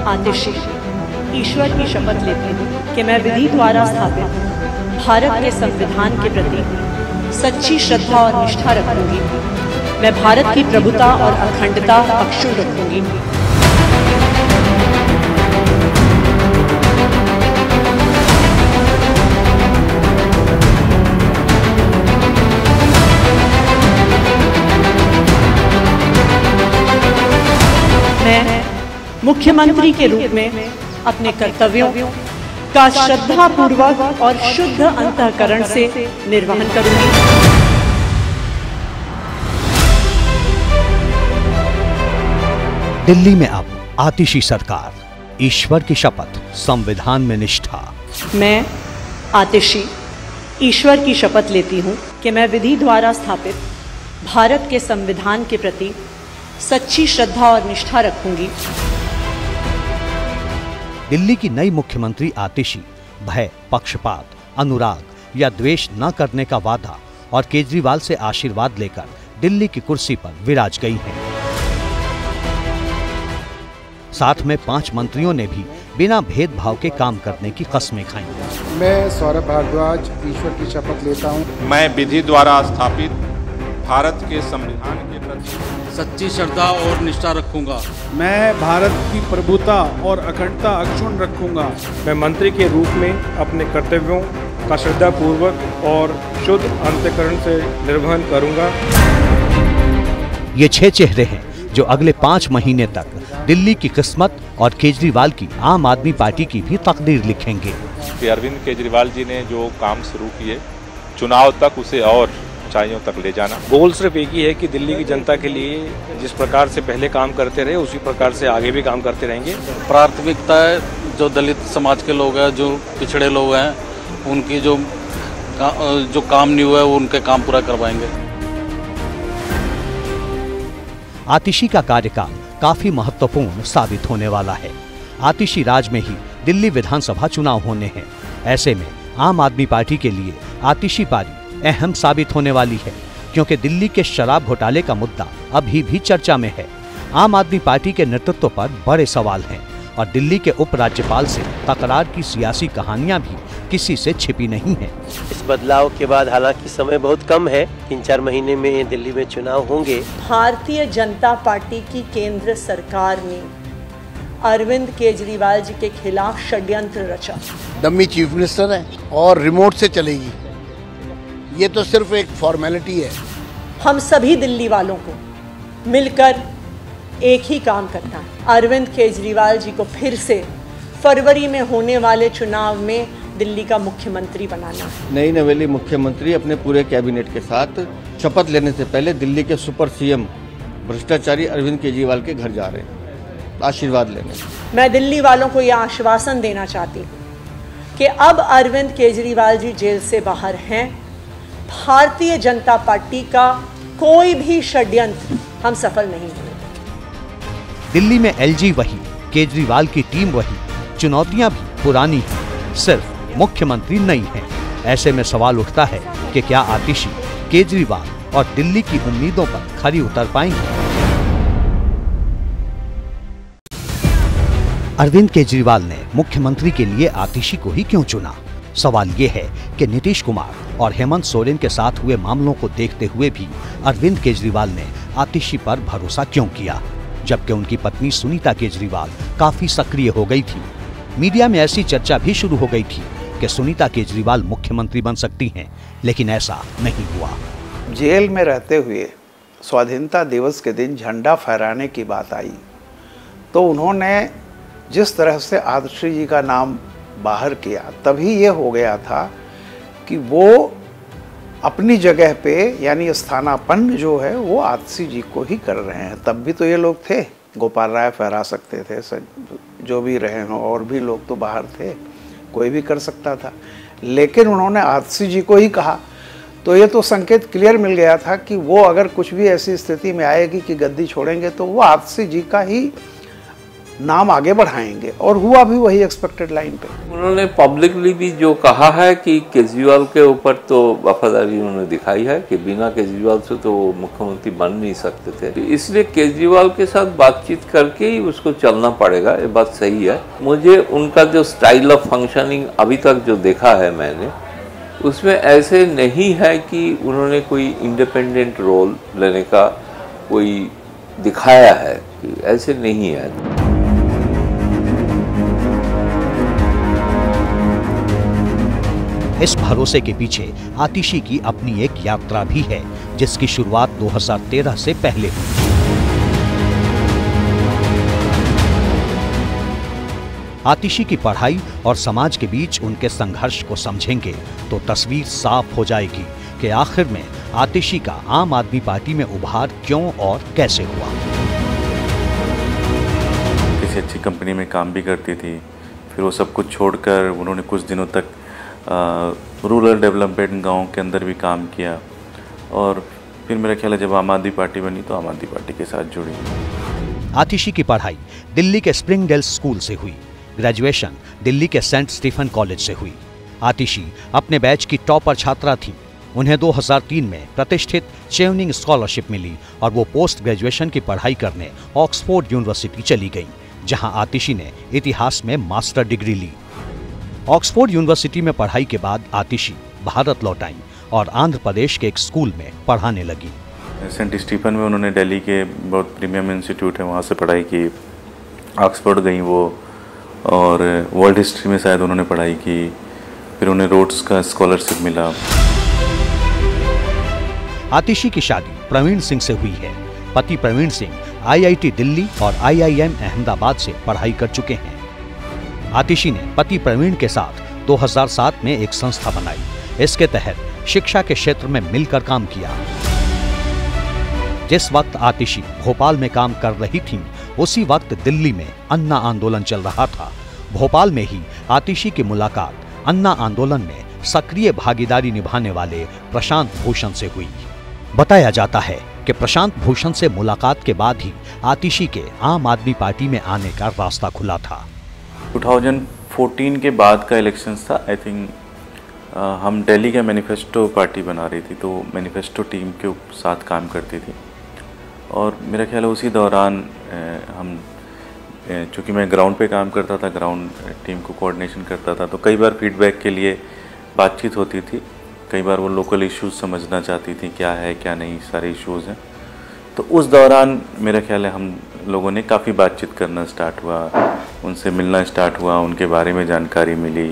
आतिशी ईश्वर की शपथ लेती हूँ कि मैं विधि द्वारा स्थापित भारत के संविधान के प्रति सच्ची श्रद्धा और निष्ठा रखूंगी। मैं भारत की प्रभुता और अखंडता अक्षुण्ण रखूंगी। मैं मुख्यमंत्री के रूप में अपने कर्तव्यों का श्रद्धापूर्वक और शुद्ध अंतःकरण से निर्वहन करूंगी। दिल्ली में अब आतिशी सरकार, ईश्वर की शपथ, संविधान में निष्ठा। मैं आतिशी ईश्वर की शपथ लेती हूँ कि मैं विधि द्वारा स्थापित भारत के संविधान के प्रति सच्ची श्रद्धा और निष्ठा रखूंगी। दिल्ली की नई मुख्यमंत्री आतिशी भय, पक्षपात, अनुराग या द्वेष न करने का वादा और केजरीवाल से आशीर्वाद लेकर दिल्ली की कुर्सी पर विराज गई हैं। साथ में 5 मंत्रियों ने भी बिना भेदभाव के काम करने की कस्में खाई। मैं सौरभ भारद्वाज ईश्वर की शपथ लेता हूँ। मैं विधि द्वारा स्थापित भारत के संविधान के प्रति सच्ची श्रद्धा और निष्ठा रखूंगा। मैं भारत की प्रभुता और अखंडता अक्षुण्ण रखूंगा। मैं मंत्री के रूप में अपने कर्तव्यों का श्रद्धापूर्वक और शुद्ध अंतःकरण से निर्वहन करूंगा। ये 6 चेहरे हैं जो अगले 5 महीने तक दिल्ली की किस्मत और केजरीवाल की आम आदमी पार्टी की भी तकदीर लिखेंगे। अरविंद केजरीवाल जी ने जो काम शुरू किए, चुनाव तक उसे और ऊंचाइयों तक ले जाना। गोल सिर्फ एक ही है कि दिल्ली की जनता के लिए जिस प्रकार से पहले काम करते रहे उसी प्रकार से आगे भी काम करते रहेंगे। प्राथमिकता है जो दलित समाज के लोग हैं, जो पिछड़े लोग हैं, उनकी जो काम नहीं हुआ है वो उनके काम पूरा करवाएंगे। आतिशी का कार्यकाल काफी महत्वपूर्ण साबित होने वाला है। आतिशी राज में ही दिल्ली विधानसभा चुनाव होने हैं। ऐसे में आम आदमी पार्टी के लिए आतिशी पारी अहम साबित होने वाली है, क्योंकि दिल्ली के शराब घोटाले का मुद्दा अभी भी चर्चा में है। आम आदमी पार्टी के नेतृत्व पर बड़े सवाल हैं और दिल्ली के उपराज्यपाल से तकरार की सियासी कहानियां भी किसी से छिपी नहीं है। इस बदलाव के बाद हालांकि समय बहुत कम है, 3-4 महीने में दिल्ली में चुनाव होंगे। भारतीय जनता पार्टी की केंद्र सरकार ने अरविंद केजरीवाल जी के खिलाफ षड्यंत्र रचा। डमी चीफ मिनिस्टर है और रिमोट से चलेगी। ये तो सिर्फ एक फॉर्मेलिटी है। हम सभी दिल्ली वालों को मिलकर एक ही काम करना है, अरविंद केजरीवाल जी को फिर से फरवरी में होने वाले चुनाव में दिल्ली का मुख्यमंत्री बनाना है। नई नवेली मुख्यमंत्री अपने पूरे कैबिनेट के साथ शपथ लेने से पहले दिल्ली के सुपर सीएम भ्रष्टाचारी अरविंद केजरीवाल के घर जा रहे हैं आशीर्वाद लेने। मैं दिल्ली वालों को यह आश्वासन देना चाहती हूँ कि अब अरविंद केजरीवाल जी जेल से बाहर हैं। भारतीय जनता पार्टी का कोई भी षड्यंत्र हम सफल नहीं हुए। दिल्ली में एलजी वही, केजरीवाल की टीम वही, चुनौतियां भी पुरानी हैं, सिर्फ मुख्यमंत्री नई है। ऐसे में सवाल उठता है कि क्या आतिशी केजरीवाल और दिल्ली की उम्मीदों पर खरी उतर पाएंगे? अरविंद केजरीवाल ने मुख्यमंत्री के लिए आतिशी को ही क्यों चुना? सवाल ये है कि नीतीश कुमार और हेमंत सोरेन के साथ हुए मामलों को देखते हुए भी अरविंद केजरीवाल ने आतिशी पर भरोसा क्यों किया, जबकि उनकी पत्नी सुनीता केजरीवाल काफी सक्रिय हो गई थी। मीडिया में ऐसी चर्चा भी शुरू हो गई थी कि सुनीता केजरीवाल मुख्यमंत्री बन सकती हैं, लेकिन ऐसा नहीं हुआ। जेल में रहते हुए स्वाधीनता दिवस के दिन झंडा फहराने की बात आई तो उन्होंने जिस तरह से आतिशी जी का नाम बाहर किया, तभी ये हो गया था कि वो अपनी जगह पे यानी स्थानापन्न जो है वो आतिशी जी को ही कर रहे हैं। तब भी तो ये लोग थे, गोपाल राय फहरा सकते थे, जो भी रहे हों, और भी लोग तो बाहर थे, कोई भी कर सकता था, लेकिन उन्होंने आतिशी जी को ही कहा। तो ये तो संकेत क्लियर मिल गया था कि वो अगर कुछ भी ऐसी स्थिति में आएगी कि गद्दी छोड़ेंगे तो वो आतिशी जी का ही नाम आगे बढ़ाएंगे, और हुआ भी वही एक्सपेक्टेड लाइन पे। उन्होंने पब्लिकली भी जो कहा है कि केजरीवाल के ऊपर तो वफादारी उन्होंने दिखाई है कि बिना केजरीवाल से तो वो मुख्यमंत्री बन नहीं सकते थे, इसलिए केजरीवाल के साथ बातचीत करके ही उसको चलना पड़ेगा, ये बात सही है। मुझे उनका जो स्टाइल ऑफ फंक्शनिंग अभी तक जो देखा है मैंने, उसमें ऐसे नहीं है कि उन्होंने कोई इंडिपेंडेंट रोल लेने का कोई दिखाया है, कि ऐसे नहीं है। इस भरोसे के पीछे आतिशी की अपनी एक यात्रा भी है, जिसकी शुरुआत 2013 से पहले हुई। आतिशी की पढ़ाई और समाज के बीच उनके संघर्ष को समझेंगे तो तस्वीर साफ हो जाएगी कि आखिर में आतिशी का आम आदमी पार्टी में उभार क्यों और कैसे हुआ। किसी अच्छी कंपनी में काम भी करती थी, फिर वो सब कुछ छोड़कर उन्होंने कुछ दिनों तक रूरल डेवलपमेंट गांव के अंदर भी काम किया, और फिर मेरा ख्याल है जब आम आदमी पार्टी बनी तो आम आदमी पार्टी के साथ जुड़ी। आतिशी की पढ़ाई दिल्ली के स्प्रिंगडेल स्कूल से हुई, ग्रेजुएशन दिल्ली के सेंट स्टीफन कॉलेज से हुई। आतिशी अपने बैच की टॉपर छात्रा थीं। उन्हें 2003 में प्रतिष्ठित चेवनिंग स्कॉलरशिप मिली और वो पोस्ट ग्रेजुएशन की पढ़ाई करने ऑक्सफोर्ड यूनिवर्सिटी चली गईं, जहां आतिशी ने इतिहास में मास्टर डिग्री ली। ऑक्सफोर्ड यूनिवर्सिटी में पढ़ाई के बाद आतिशी भारत लौट आईं और आंध्र प्रदेश के एक स्कूल में पढ़ाने लगी। सेंट स्टीफन में उन्होंने दिल्ली के बहुत प्रीमियम इंस्टीट्यूट है वहाँ से पढ़ाई की, ऑक्सफोर्ड गई वो, और वर्ल्ड हिस्ट्री में शायद उन्होंने पढ़ाई की, फिर उन्हें रोड्स का स्कॉलरशिप मिला। आतिशी की शादी प्रवीण सिंह से हुई है। पति प्रवीण सिंह IIT दिल्ली और IIM अहमदाबाद से पढ़ाई कर चुके हैं। आतिशी ने पति प्रवीण के साथ 2007 में एक संस्था बनाई। इसके तहत शिक्षा के क्षेत्र में मिलकर काम किया। जिस वक्त आतिशी भोपाल में काम कर रही थीं, उसी वक्त दिल्ली में अन्ना आंदोलन चल रहा था। भोपाल में ही आतिशी की मुलाकात अन्ना आंदोलन में सक्रिय भागीदारी निभाने वाले प्रशांत भूषण से हुई। बताया जाता है कि प्रशांत भूषण से मुलाकात के बाद ही आतिशी के आम आदमी पार्टी में आने का रास्ता खुला था। 2014 के बाद का इलेक्शंस था, आई थिंक हम दिल्ली का मैनिफेस्टो पार्टी बना रही थी, तो मैनिफेस्टो टीम के साथ काम करती थी, और मेरा ख्याल है उसी दौरान हम, चूँकि मैं ग्राउंड पे काम करता था, ग्राउंड टीम को कोऑर्डिनेशन करता था, तो कई बार फीडबैक के लिए बातचीत होती थी। कई बार वो लोकल इश्यूज समझना चाहती थी, क्या है क्या नहीं, सारे इश्यूज हैं। तो उस दौरान मेरा ख्याल है हम लोगों ने काफ़ी बातचीत करना स्टार्ट हुआ, उनसे मिलना स्टार्ट हुआ, उनके बारे में जानकारी मिली।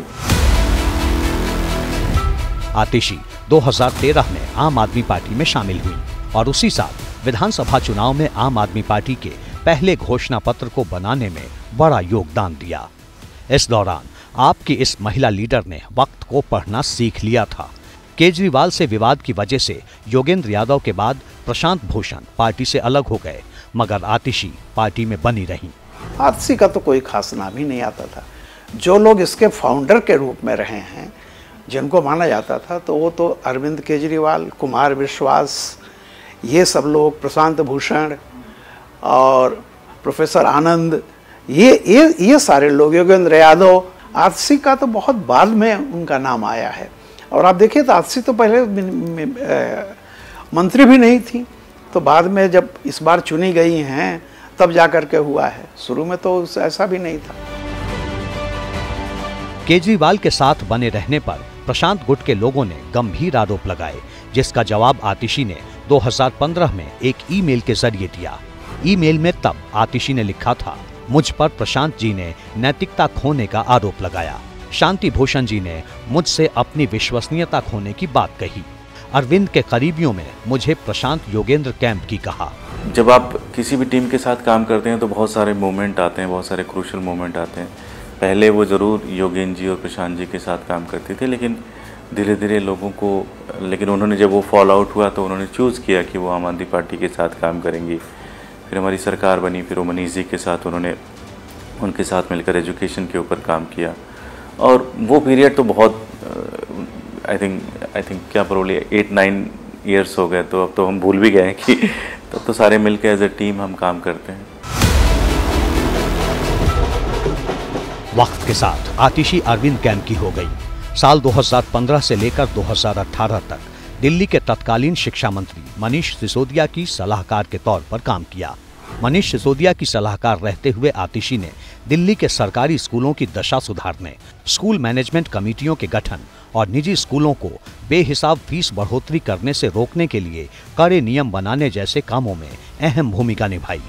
आतिशी 2013 में आम आदमी पार्टी में शामिल हुई और उसी साल विधानसभा चुनाव में आम आदमी पार्टी के पहले घोषणा पत्र को बनाने में बड़ा योगदान दिया। इस दौरान आपकी इस महिला लीडर ने वक्त को पढ़ना सीख लिया था। केजरीवाल से विवाद की वजह से योगेंद्र यादव के बाद प्रशांत भूषण पार्टी से अलग हो गए, मगर आतिशी पार्टी में बनी रहीं। आतिशी का तो कोई खास नाम ही नहीं आता था। जो लोग इसके फाउंडर के रूप में रहे हैं, जिनको माना जाता था, तो वो तो अरविंद केजरीवाल, कुमार विश्वास, ये सब लोग, प्रशांत भूषण और प्रोफेसर आनंद, ये सारे लोग, योगेंद्र यादव। आतिशी का तो बहुत बाद में उनका नाम आया है। और आप देखिए तो आतिशी तो पहले मंत्री भी नहीं थी, तो बाद में जब इस बार चुनी गई हैं तब जाकर के हुआ है। शुरू में तो ऐसा भी नहीं था। केजरीवाल के साथ बने रहने पर प्रशांत गुट के लोगों ने गंभीर आरोप लगाए, जिसका जवाब आतिशी ने 2015 में एक ईमेल के जरिए दिया। ईमेल में तब आतिशी ने लिखा था, मुझ पर प्रशांत जी ने नैतिकता खोने का आरोप लगाया। शांति भूषण जी ने मुझसे अपनी विश्वसनीयता खोने की बात कही। अरविंद के करीबियों में मुझे प्रशांत योगेंद्र कैंप की कहा। जब आप किसी भी टीम के साथ काम करते हैं तो बहुत सारे मोमेंट आते हैं, बहुत सारे क्रूशल मोमेंट आते हैं। पहले वो ज़रूर योगेंद्र जी और प्रशांत जी के साथ काम करते थे, लेकिन धीरे धीरे लोगों को, लेकिन उन्होंने जब वो फॉल आउट हुआ तो उन्होंने चूज़ किया कि वो आम आदमी पार्टी के साथ काम करेंगी। फिर हमारी सरकार बनी, फिर वो मनीष जी के साथ उन्होंने उनके साथ मिलकर एजुकेशन के ऊपर काम किया, और वो पीरियड तो बहुत आई थिंक क्या प्रोबली 8-9 ईयर्स हो गए, तो अब तो हम भूल भी गए कि तब तो सारे मिलकर एज ए टीम हम काम करते हैं। वक्त के साथ आतिशी अरविंद कैंप की हो गई। साल 2015 से लेकर 2018 तक दिल्ली के तत्कालीन शिक्षा मंत्री मनीष सिसोदिया की सलाहकार के तौर पर काम किया। मनीष सिसोदिया की सलाहकार रहते हुए आतिशी ने दिल्ली के सरकारी स्कूलों की दशा सुधारने, स्कूल मैनेजमेंट कमेटियों के गठन और निजी स्कूलों को बेहिसाब फीस बढ़ोतरी करने से रोकने के लिए कड़े नियम बनाने जैसे कामों में अहम भूमिका निभाई।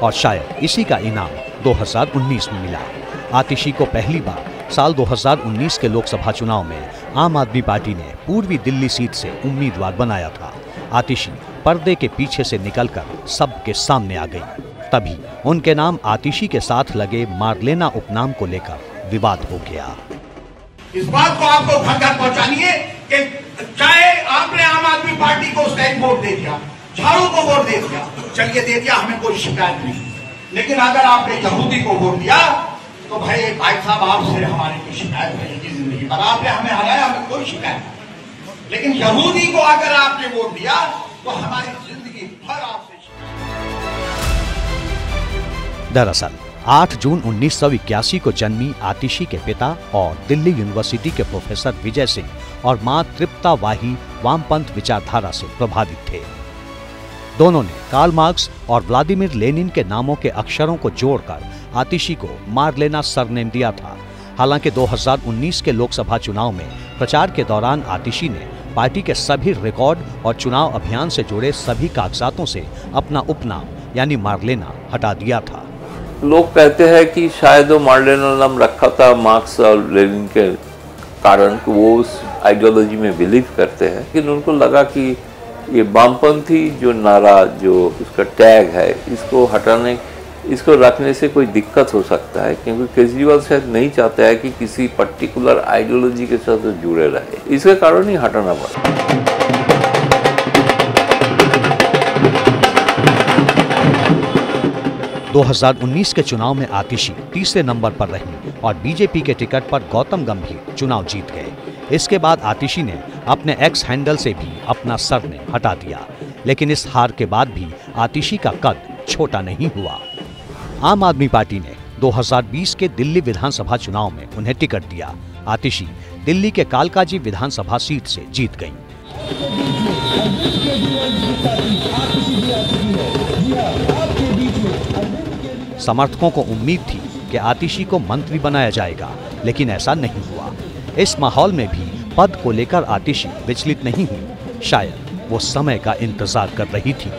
और शायद इसी का इनाम 2019 में मिला। आतिशी को पहली बार साल 2019 के लोकसभा चुनाव में आम आदमी पार्टी ने पूर्वी दिल्ली सीट से उम्मीदवार बनाया था। आतिशी पर्दे के पीछे से निकलकर सबके सामने आ गई। तभी उनके नाम आतिशी के साथ लगे मारलेना उपनाम को लेकर विवाद हो गया। इस बात को आपको घर घर पहुंचानी है कि चाहे आपने आम आदमी पार्टी को उस टाइम वोट दे दिया, झाड़ू को वोट दे दिया, चलिए दे दिया, हमें कोई शिकायत नहीं। लेकिन अगर आपने यहूदी को वोट दिया तो भाई साहब आपसे हमारी कोई शिकायत रहेगी जिंदगी भर। आपने हमें हराया, हमें कोई शिकायत नहीं। लेकिन यहूदी को अगर आपने वोट दिया तो हमारी जिंदगी भर आपसे। दरअसल 8 जून 1981 को जन्मी आतिशी के पिता और दिल्ली यूनिवर्सिटी के प्रोफेसर विजय सिंह और मां तृप्ता वाही वामपंथ विचारधारा से प्रभावित थे। दोनों ने कार्ल मार्क्स और व्लादिमीर लेनिन के नामों के अक्षरों को जोड़कर आतिशी को मारलेना सरनेम दिया था। हालांकि 2019 के लोकसभा चुनाव में प्रचार के दौरान आतिशी ने पार्टी के सभी रिकॉर्ड और चुनाव अभियान से जुड़े सभी कागजातों से अपना उपनाम यानी मारलेना हटा दिया था। लोग कहते हैं कि शायद वो मारलेना नाम रखा था मार्क्स और लेनिन के कारण कि वो उस आइडियोलॉजी में बिलीव करते हैं, लेकिन उनको लगा कि ये वामपंथी जो नारा, जो उसका टैग है, इसको हटाने, इसको रखने से कोई दिक्कत हो सकता है, क्योंकि केजरीवाल शायद नहीं चाहता है कि किसी पर्टिकुलर आइडियोलॉजी के साथ जुड़े रहे। इसके कारण ही हटाना पड़ा। 2019 के चुनाव में आतिशी तीसरे नंबर पर रही और बीजेपी के टिकट पर गौतम गंभीर चुनाव जीत गए। इसके बाद आतिशी ने अपने एक्स हैंडल से भी अपना सरनेम हटा दिया, लेकिन इस हार के बाद भी आतिशी का कद छोटा नहीं हुआ। आम आदमी पार्टी ने 2020 के दिल्ली विधानसभा चुनाव में उन्हें टिकट दिया। आतिशी दिल्ली के कालकाजी विधानसभा सीट से जीत गईं। समर्थकों को उम्मीद थी कि आतिशी को मंत्री बनाया जाएगा, लेकिन ऐसा नहीं हुआ। इस माहौल में भी पद को लेकर आतिशी विचलित नहीं हुई। शायद वो समय का इंतजार कर रही थी।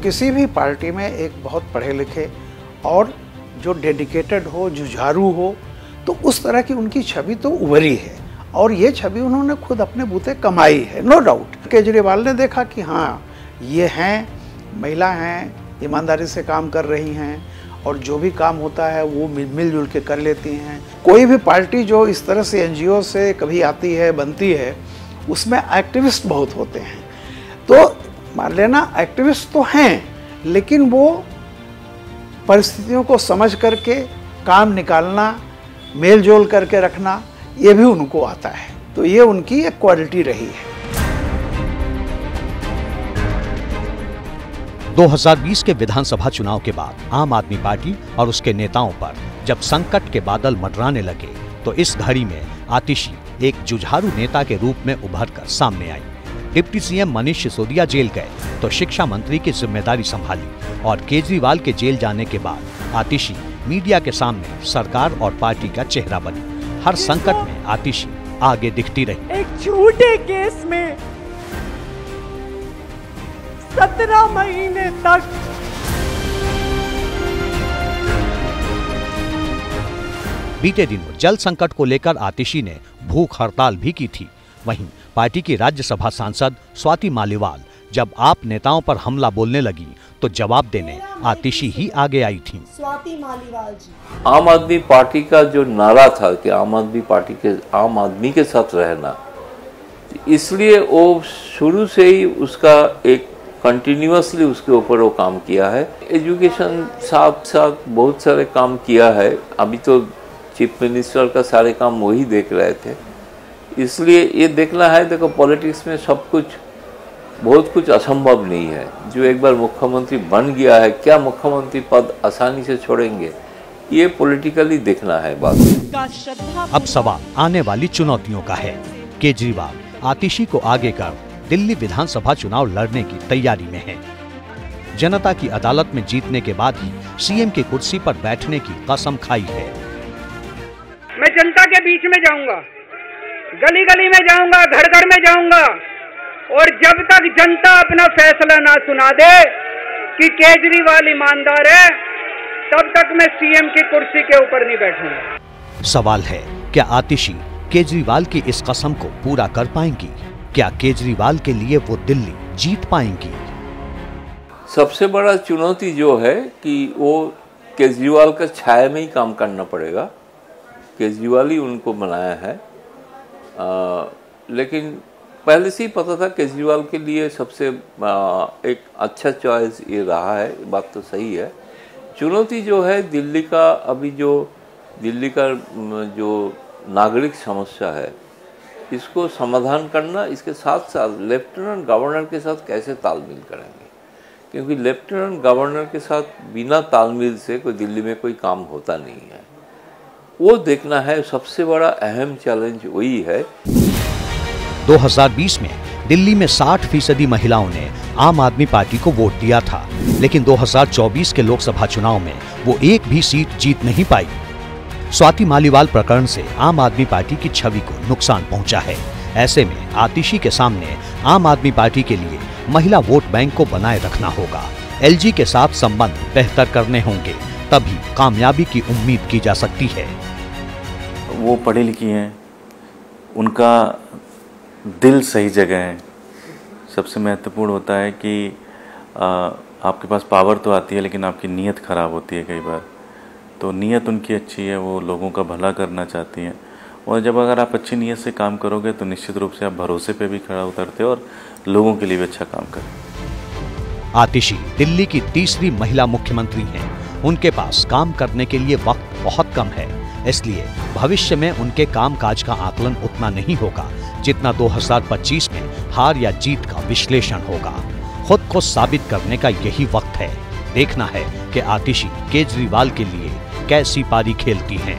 किसी भी पार्टी में एक बहुत पढ़े लिखे और जो डेडिकेटेड हो, जुझारू हो, तो उस तरह की उनकी छवि तो उभरी है और ये छवि उन्होंने खुद अपने बूते कमाई है, नो डाउट। केजरीवाल ने देखा कि हाँ, ये हैं, महिला हैं, ईमानदारी से काम कर रही हैं और जो भी काम होता है वो मिलजुल के कर लेती हैं। कोई भी पार्टी जो इस तरह से एनजीओ से कभी आती है, बनती है, उसमें एक्टिविस्ट बहुत होते हैं। तो मारलेना एक्टिविस्ट तो हैं, लेकिन वो परिस्थितियों को समझ करके काम निकालना, मेल जोल करके रखना, ये भी उनको आता है। तो ये उनकी एक क्वालिटी रही है। 2020 के विधानसभा चुनाव के बाद आम आदमी पार्टी और उसके नेताओं पर जब संकट के बादल मंडराने लगे, तो इस घड़ी में आतिशी एक जुझारू नेता के रूप में उभरकर सामने आई। Deputy CM Manish Sisodia jail गए तो शिक्षा मंत्री की जिम्मेदारी संभाली और केजरीवाल के जेल जाने के बाद आतिशी मीडिया के सामने सरकार और पार्टी का चेहरा बनी। हर संकट में आतिशी आगे दिखती रही। एक झूठे केस में 17 महीने तक बीते दिनों जल संकट को लेकर आतिशी ने भूख हड़ताल भी की थी। वहीं पार्टी की राज्यसभा सांसद स्वाति मालीवाल जब आप नेताओं पर हमला बोलने लगी तो जवाब देने आतिशी ही आगे आई थी। स्वाति मालीवाल जी, आम आदमी पार्टी का जो नारा था कि आम आदमी पार्टी के आम आदमी के साथ रहना, इसलिए वो शुरू से ही उसका एक कंटिन्यूअसली उसके ऊपर वो काम किया है। एजुकेशन साथ साथ बहुत सारे काम किया है। अभी तो चीफ मिनिस्टर का सारे काम वही देख रहे थे, इसलिए ये देखना है। देखो, पॉलिटिक्स में सब कुछ बहुत कुछ असंभव नहीं है। जो एक बार मुख्यमंत्री बन गया है, क्या मुख्यमंत्री पद आसानी से छोड़ेंगे, ये पॉलिटिकली देखना है बात। अब सवाल आने वाली चुनौतियों का है। केजरीवाल आतिशी को आगे कर दिल्ली विधानसभा चुनाव लड़ने की तैयारी में है। जनता की अदालत में जीतने के बाद ही सीएम की कुर्सी पर बैठने की कसम खाई है। मैं जनता के बीच में जाऊंगा, गली गली में जाऊंगा, घर घर में जाऊंगा, और जब तक जनता अपना फैसला ना सुना दे कि केजरीवाल ईमानदार है, तब तक मैं सीएम की कुर्सी के ऊपर नहीं बैठूंगा। सवाल है, क्या आतिशी केजरीवाल की इस कसम को पूरा कर पाएंगी? क्या केजरीवाल के लिए वो दिल्ली जीत पाएंगी? सबसे बड़ा चुनौती जो है कि वो केजरीवाल का छाया में ही काम करना पड़ेगा। केजरीवाल ही उनको बनाया है, लेकिन पहले से ही पता था केजरीवाल के लिए सबसे एक अच्छा चॉइस ये रहा है, बात तो सही है। चुनौती जो है दिल्ली का, अभी जो दिल्ली का जो नागरिक समस्या है, इसको समाधान करना, इसके साथ साथ लेफ्टिनेंट गवर्नर के साथ कैसे तालमेल करेंगे, क्योंकि लेफ्टिनेंट गवर्नर के साथ बिना तालमेल से कोई दिल्ली में कोई काम होता नहीं है। वो देखना है, सबसे बड़ा अहम चैलेंज वही है। 2020 में दिल्ली में 60% महिलाओं ने आम आदमी पार्टी को वोट दिया था, लेकिन 2024 के लोकसभा चुनाव में वो एक भी सीट जीत नहीं पाई। स्वाति मालीवाल प्रकरण से आम आदमी पार्टी की छवि को नुकसान पहुंचा है। ऐसे में आतिशी के सामने आम आदमी पार्टी के लिए महिला वोट बैंक को बनाए रखना होगा। एलजी के साथ संबंध बेहतर करने होंगे, तभी कामयाबी की उम्मीद की जा सकती है। वो पढ़ी लिखी हैं, उनका दिल सही जगह है। सबसे महत्वपूर्ण होता है कि आपके पास पावर तो आती है, लेकिन आपकी नीयत खराब होती है कई बार। तो नीयत उनकी अच्छी है, वो लोगों का भला करना चाहती हैं, और जब अगर आप अच्छी नीयत से काम करोगे तो निश्चित रूप से आप भरोसे पे भी खड़ा उतरते हो और लोगों के लिए भी अच्छा काम करें। आतिशी दिल्ली की तीसरी महिला मुख्यमंत्री हैं। उनके पास काम करने के लिए वक्त बहुत कम है, इसलिए भविष्य में उनके कामकाज का आकलन उतना नहीं होगा जितना 2025 में हार या जीत का विश्लेषण होगा। खुद को साबित करने का यही वक्त है। देखना है कि आतिशी केजरीवाल के लिए कैसी पारी खेलती हैं।